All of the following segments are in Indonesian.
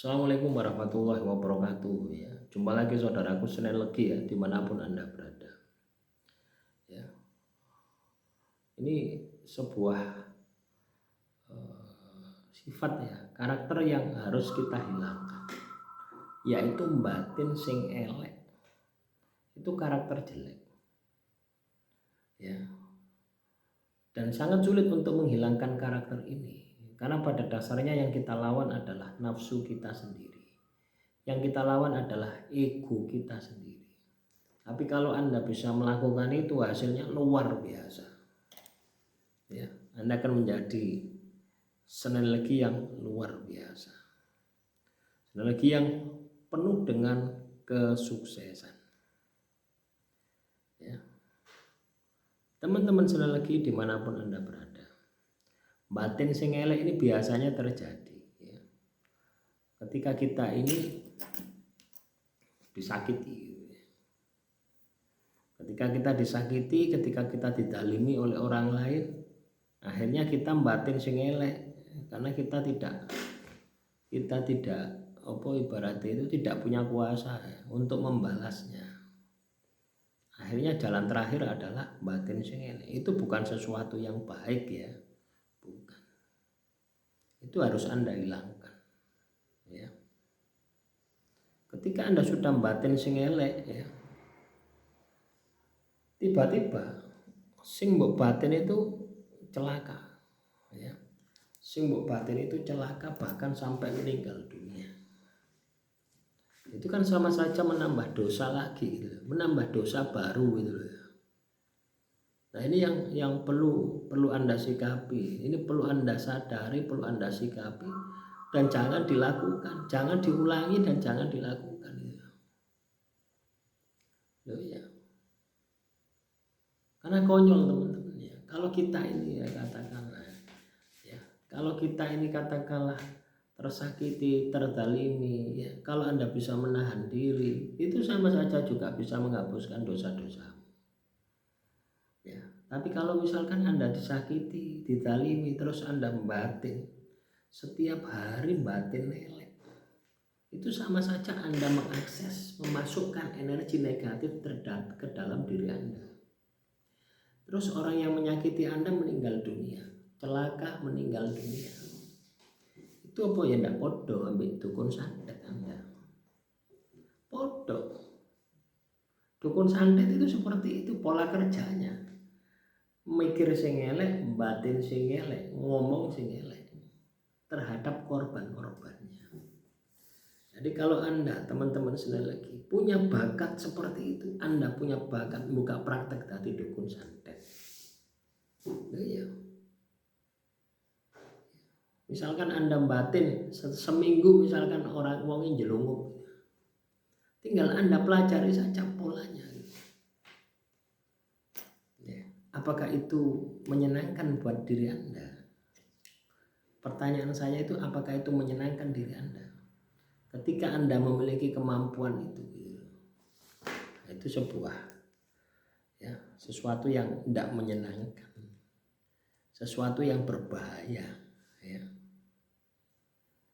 Assalamualaikum warahmatullahi wabarakatuh ya. Jumpa lagi saudaraku Senin Legi ya dimanapun Anda berada ya. Ini sebuah sifat ya, karakter yang harus kita hilangkan, yaitu batin sing elek. Itu karakter jelek ya. Dan sangat sulit untuk menghilangkan karakter ini, karena pada dasarnya yang kita lawan adalah nafsu kita sendiri. Yang kita lawan adalah ego kita sendiri. Tapi kalau Anda bisa melakukan itu, hasilnya luar biasa ya. Anda akan menjadi Senin Legi yang luar biasa, Senin Legi yang penuh dengan kesuksesan ya. Teman-teman Senin Legi dimanapun Anda berada, batin sing elek ini biasanya terjadi ya, ketika kita ini disakiti. Ketika kita disakiti, ketika kita didalimi oleh orang lain, akhirnya kita batin sing elek, karena kita tidak ibaratnya itu tidak punya kuasa untuk membalasnya. Akhirnya jalan terakhir adalah batin sing elek. Itu bukan sesuatu yang baik ya, bukan. Itu harus Anda hilangkan ya. Ketika Anda sudah batin sing elek ya, tiba-tiba sing mbok batin itu celaka ya. Sing mbok batin itu celaka bahkan sampai meninggal dunia. Itu kan sama saja menambah dosa lagi gitu, menambah dosa baru gitu loh. Nah, ini yang perlu Anda sikapi. Ini perlu Anda sadari, perlu Anda sikapi, dan jangan dilakukan, jangan diulangi dan jangan dilakukan gitu. Loh ya. Karena konyol teman-teman ya. Kalau kita ini ya katakanlah tersakiti, terdalimi ya, kalau Anda bisa menahan diri, itu sama saja juga bisa menghapuskan dosa-dosa ya. Tapi kalau misalkan Anda disakiti, didalimi, terus Anda batin, setiap hari batin elek, itu sama saja Anda mengakses, memasukkan energi negatif ke dalam diri Anda. Terus orang yang menyakiti Anda meninggal dunia, celaka meninggal dunia. Itu apa ya, ndak podo ambil dukun santet Anda. Podo. Dukun santet itu seperti itu pola kerjanya. Mikir sing elek, batin sing elek, ngomong sing elek terhadap korban-korbannya. Jadi kalau Anda teman-teman Senin Legi punya bakat seperti itu, Anda punya bakat buka praktek tadi dukun santet. Ya. Misalkan Anda batin seminggu, misalkan orang wongin jelungkup, tinggal Anda pelajari saja polanya. Ya. Apakah itu menyenangkan buat diri Anda? Pertanyaan saya itu, apakah itu menyenangkan diri Anda? Ketika Anda memiliki kemampuan itu sebuah ya, sesuatu yang tidak menyenangkan, sesuatu yang berbahaya ya.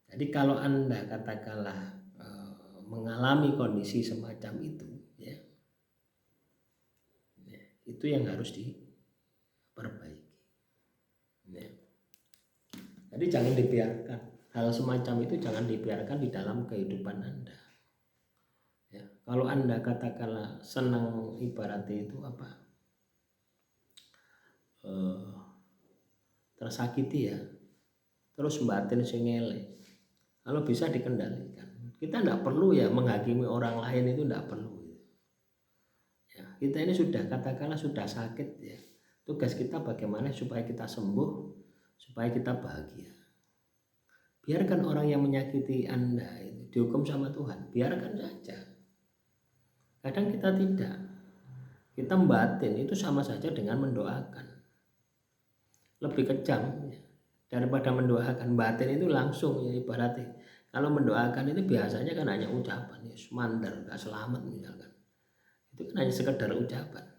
Jadi kalau Anda katakanlah mengalami kondisi semacam itu ya, itu yang harus diperbaiki ya. Jadi jangan dibiarkan hal semacam itu, jangan dibiarkan di dalam kehidupan Anda ya. Kalau Anda katakanlah senang, ibaratnya itu tersakiti ya, terus batin sing elek, kalau bisa dikendalikan. Kita tidak perlu ya menghakimi orang lain, itu tidak perlu ya. Kita ini sudah katakanlah sudah sakit ya, tugas kita bagaimana supaya kita sembuh, supaya kita bahagia. Biarkan orang yang menyakiti Anda itu dihukum sama Tuhan, biarkan saja. Kadang kita tidak, kita batin itu sama saja dengan mendoakan, lebih kejam ya, daripada mendoakan. Batin itu langsung ya, ibaratnya kalau mendoakan itu biasanya kan hanya ucapan ya, mandar gak selamat misalkan, itu kan hanya sekedar ucapan.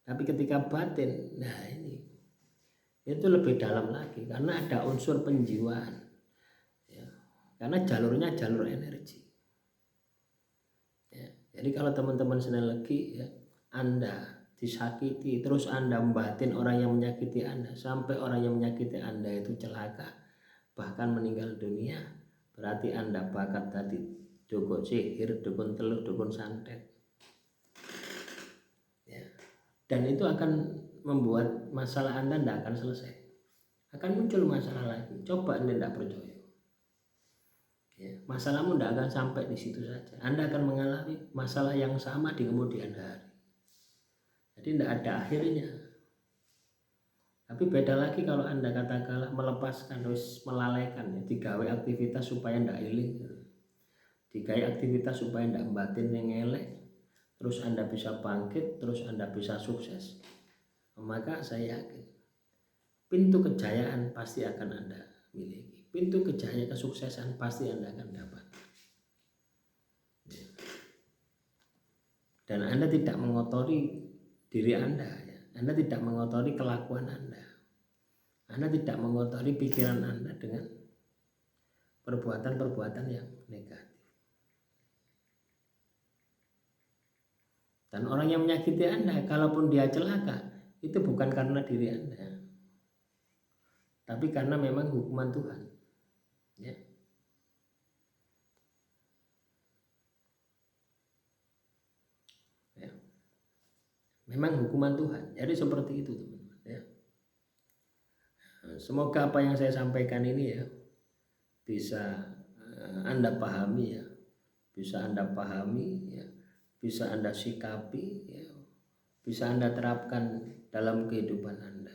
Tapi ketika batin, nah ini itu lebih dalam lagi, karena ada unsur penjiwaan ya. karena jalurnya jalur energi. Ya, jadi kalau teman-teman sinergi ya, Anda disakiti terus Anda membatin orang yang menyakiti Anda sampai orang yang menyakiti Anda itu celaka bahkan meninggal dunia, berarti Anda bakat tadi dukun sihir, dukun telur, dukun santet ya. Dan itu akan membuat masalah Anda tidak akan selesai, akan muncul masalah lagi. Coba Anda tidak percaya ya, masalahmu tidak akan sampai di situ saja, Anda akan mengalami masalah yang sama di kemudian hari. Jadi tidak ada akhirnya. Tapi beda lagi kalau Anda katakanlah melepaskan, terus melalaikan ya, digawe aktivitas supaya tidak iling, digawe aktivitas supaya tidak batin yang elek, terus Anda bisa bangkit, terus Anda bisa sukses. Maka saya yakin pintu kejayaan pasti akan Anda miliki, pintu kejayaan kesuksesan pasti Anda akan dapat. Dan Anda tidak mengotori diri Anda ya. Anda tidak mengotori kelakuan Anda. Anda tidak mengotori pikiran Anda dengan perbuatan-perbuatan yang negatif. Dan orang yang menyakiti Anda, kalaupun dia celaka, itu bukan karena diri Anda, tapi karena memang hukuman Tuhan. Ya. Ya. Memang hukuman Tuhan. Jadi seperti itu teman-teman. Ya. Semoga apa yang saya sampaikan ini ya bisa Anda pahami ya, bisa Anda pahami ya, bisa Anda sikapi ya, bisa Anda terapkan dalam kehidupan Anda.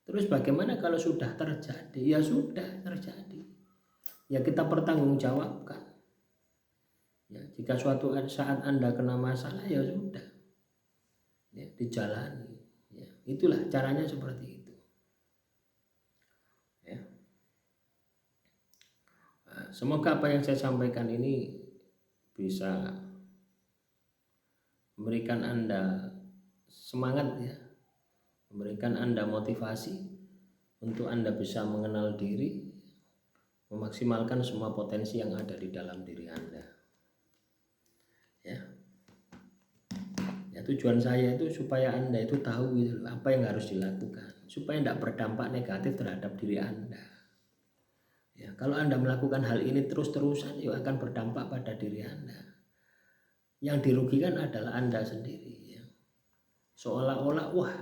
Terus bagaimana kalau sudah terjadi? Ya sudah terjadi. Ya kita pertanggungjawabkan. Ya, jika suatu saat Anda kena masalah ya sudah. Ya, dijalani. Ya, itulah caranya seperti itu. Ya. Nah, semoga apa yang saya sampaikan ini bisa memberikan Anda semangat ya, memberikan Anda motivasi untuk Anda bisa mengenal diri, memaksimalkan semua potensi yang ada di dalam diri Anda. Ya. Ya, tujuan saya itu supaya Anda itu tahu gitu, apa yang harus dilakukan supaya tidak berdampak negatif terhadap diri Anda. Ya, kalau Anda melakukan hal ini terus-terusan, ya akan berdampak pada diri Anda. Yang dirugikan adalah Anda sendiri. Ya. Seolah-olah, wah,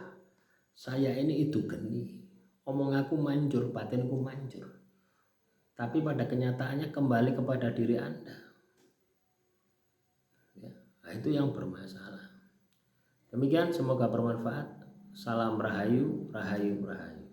saya ini itu geni, omong aku manjur, batinku manjur. Tapi pada kenyataannya kembali kepada diri Anda. Ya, nah itu yang bermasalah. Demikian, semoga bermanfaat. Salam rahayu, rahayu, rahayu.